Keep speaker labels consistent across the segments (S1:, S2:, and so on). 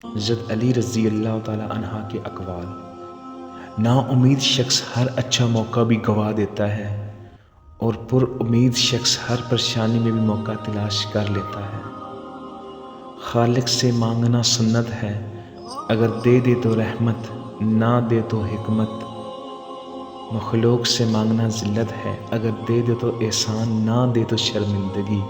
S1: حضرت علی رضی اللہ تعالیٰ عنہ کے اقوال: نا امید شخص ہر اچھا موقع بھی گنوا دیتا ہے اور پر امید شخص ہر پریشانی میں بھی موقع تلاش کر لیتا ہے۔ خالق سے مانگنا سنت ہے، اگر دے دے تو رحمت، نہ دے تو حکمت۔ مخلوق سے مانگنا ذلت ہے، اگر دے دے تو احسان، نہ دے تو شرمندگی۔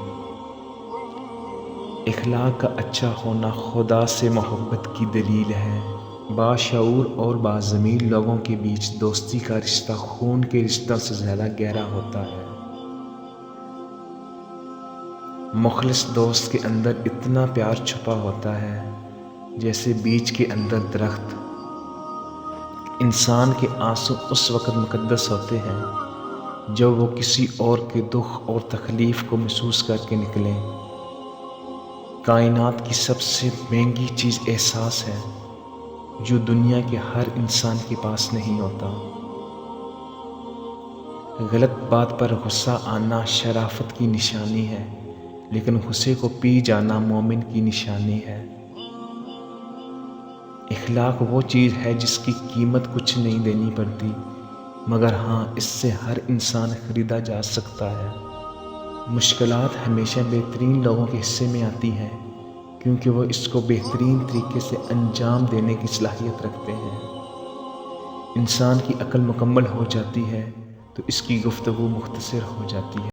S1: اخلاق کا اچھا ہونا خدا سے محبت کی دلیل ہے۔ باشعور اور باضمیر لوگوں کے بیچ دوستی کا رشتہ خون کے رشتوں سے زیادہ گہرا ہوتا ہے۔ مخلص دوست کے اندر اتنا پیار چھپا ہوتا ہے جیسے بیج کے اندر درخت۔ انسان کے آنسو اس وقت مقدس ہوتے ہیں جب وہ کسی اور کے دکھ اور تکلیف کو محسوس کر کے نکلیں۔ کائنات کی سب سے مہنگی چیز احساس ہے، جو دنیا کے ہر انسان کے پاس نہیں ہوتا۔ غلط بات پر غصہ آنا شرافت کی نشانی ہے، لیکن غصے کو پی جانا مومن کی نشانی ہے۔ اخلاق وہ چیز ہے جس کی قیمت کچھ نہیں دینی پڑتی، مگر ہاں اس سے ہر انسان خریدا جا سکتا ہے۔ مشکلات ہمیشہ بہترین لوگوں کے حصے میں آتی ہیں، کیونکہ وہ اس کو بہترین طریقے سے انجام دینے کی صلاحیت رکھتے ہیں۔ انسان کی عقل مکمل ہو جاتی ہے تو اس کی گفتگو مختصر ہو جاتی ہے۔